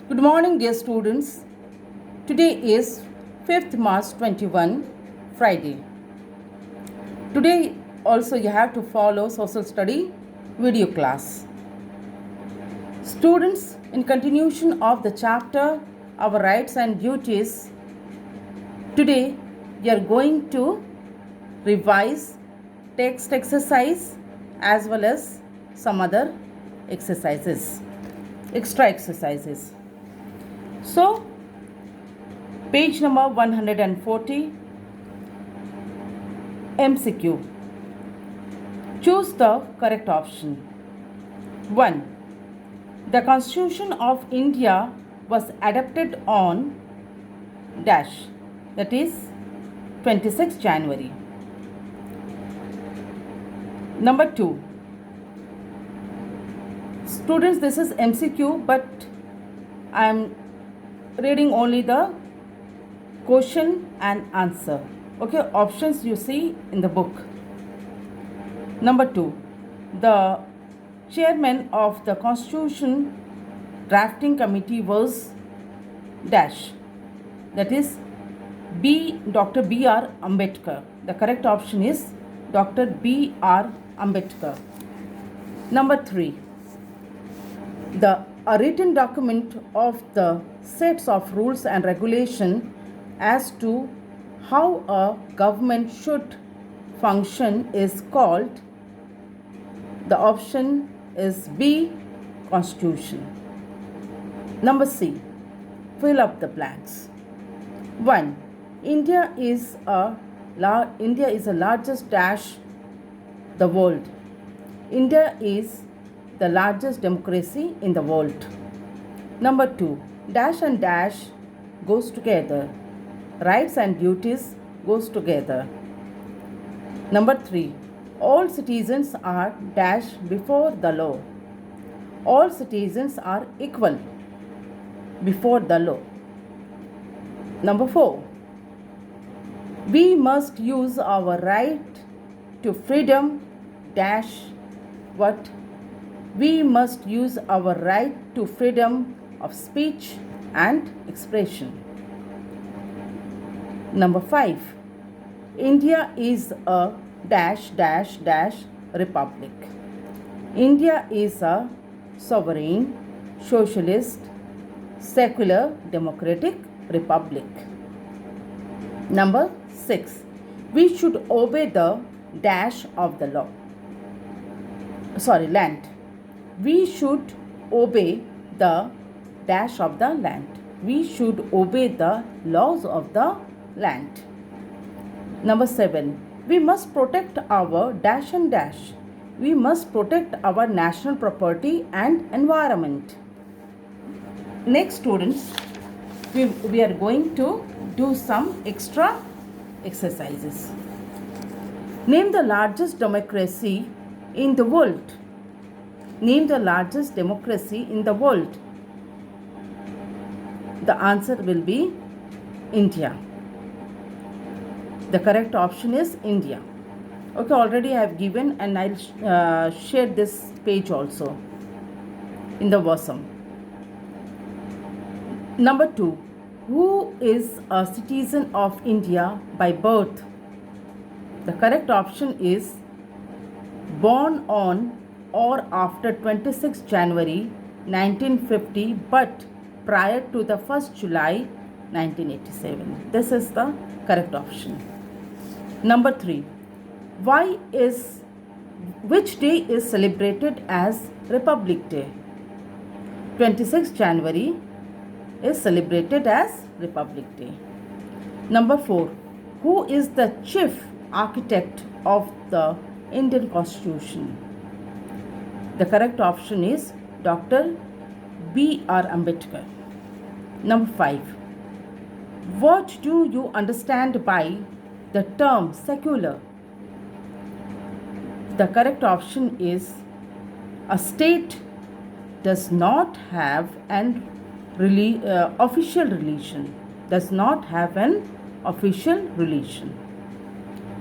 Good morning, dear students. Today is 5th March 21, Friday. Today also you have to follow social study video class. Students, in continuation of the chapter Our Rights and Duties, today you are going to revise text exercise as well as some other exercises, extra exercises. So, page number 140, MCQ. Choose the correct option. 1. The Constitution of India was adopted on dash, that is 26 January. Number 2. Students, this is MCQ, but I am reading only the question and answer. Okay, options you see in the book. Number 2. The chairman of the Constitution Drafting Committee was dash, that is Dr. B.R. Ambedkar. The correct option is Dr. B.R. Ambedkar. Number 3. A written document of the sets of rules and regulation as to how a government should function is called. The option is B, Constitution. Number C, fill up the blanks. 1. India is the largest dash the world. India is the largest democracy in the world. Number 2, dash and dash goes together. Rights and duties goes together. Number 3, all citizens are dash before the law. All citizens are equal before the law. Number 4, we must use our right to freedom dash what? We must use our right to freedom of speech and expression. Number 5, India is a dash dash dash republic. India is a sovereign, socialist, secular, democratic republic. Number 6, we should obey the dash of the law. Land. We should obey the dash of the land. We should obey the laws of the land. Number 7, we must protect our dash and dash. We must protect our national property and environment. Next, students, we are going to do some extra exercises. Name the largest democracy in the world. Name the largest democracy in the world. The answer will be India. The correct option is India. Okay, already I have given and I'll share this page also in the WhatsApp. Number 2, who is a citizen of India by birth? The correct option is born on or after 26 January 1950 but prior to the 1st July 1987. This is the correct option. Number 3, which day is celebrated as Republic Day? 26 January is celebrated as Republic Day. Number 4, who is the chief architect of the Indian Constitution? The correct option is Dr. B.R. Ambedkar. Number 5, what do you understand by the term secular? The correct option is a state does not have an official religion. Does not have an official religion.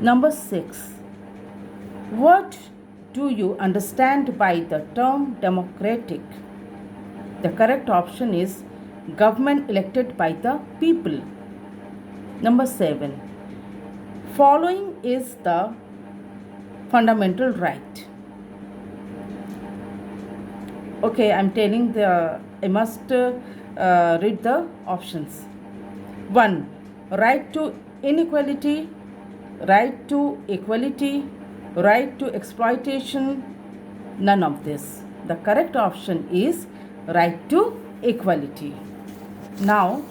Number 6, what do you understand by the term democratic? The correct option is government elected by the people. Number 7, following is the fundamental right. Okay, I'm telling I must read the options. 1, right to inequality, right to equality, right to exploitation, none of this. The correct option is right to equality. Now,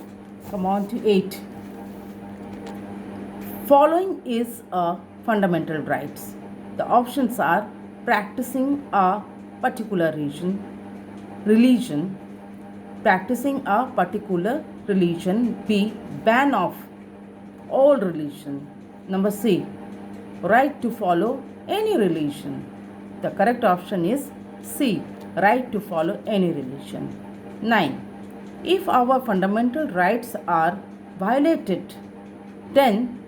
come on to 8. Following is a fundamental rights. The options are practicing a particular religion, practicing a particular religion. B, ban of all religion. Number C, right to follow any religion. The correct option is C, right to follow any religion. 9. If our fundamental rights are violated, then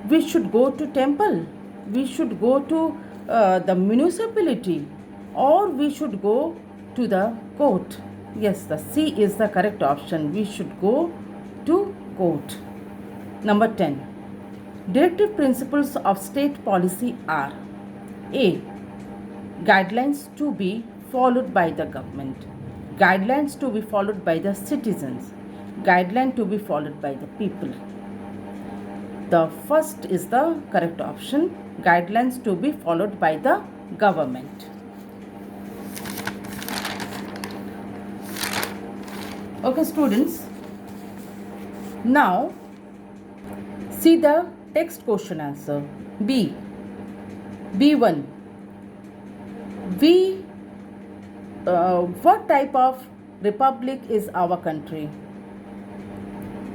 we should go to temple, we should go to the municipality, or we should go to the court. Yes, the C is the correct option. We should go to court. Number 10. Directive principles of state policy are: A, guidelines to be followed by the government, guidelines to be followed by the citizens, guideline to be followed by the people. The first is the correct option, guidelines to be followed by the government. Okay, students, now see the text question answer. B1. What type of republic is our country?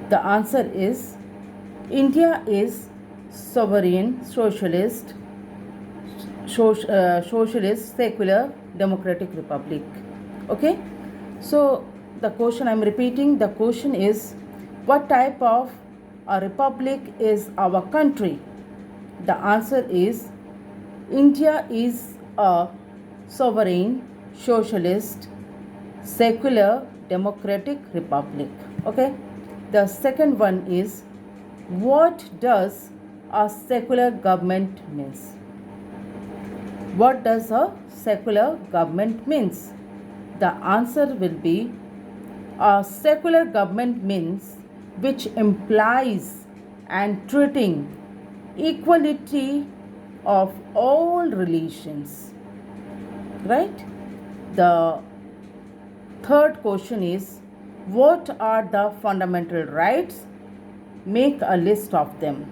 The answer is India is sovereign, socialist, secular, democratic republic. Okay, so the question I'm repeating, the question is, what type of a republic is our country? The answer is India is a sovereign, socialist, secular, democratic republic. Okay, the second one is, what does a secular government means? What does a secular government means? The answer will be, a secular government means which implies and treating equality of all religions. Right? The third question is, what are the fundamental rights? Make a list of them.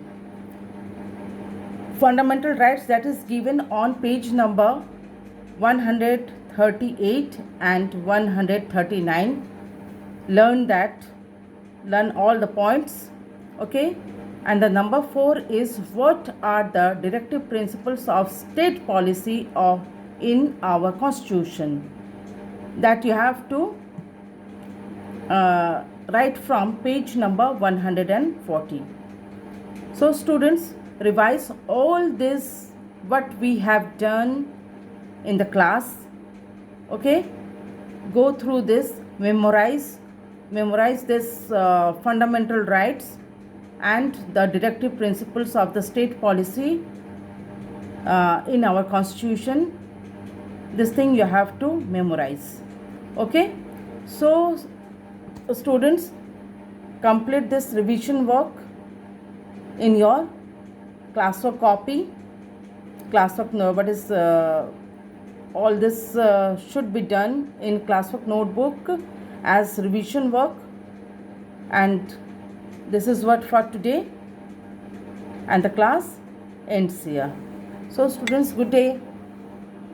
Fundamental rights, that is given on page number 138 and 139. Learn all the points. Okay, and the number 4 is, what are the directive principles of state policy in our constitution? That you have to write from page number 140. So students, revise all this what we have done in the class. Okay, go through this, memorize this fundamental rights and the directive principles of the state policy in our constitution. This thing you have to memorize. Okay, so students, complete this revision work in your classwork copy. Classwork, what is all this should be done in classwork notebook as revision work. And this is what for today, and the class ends here. So students, good day.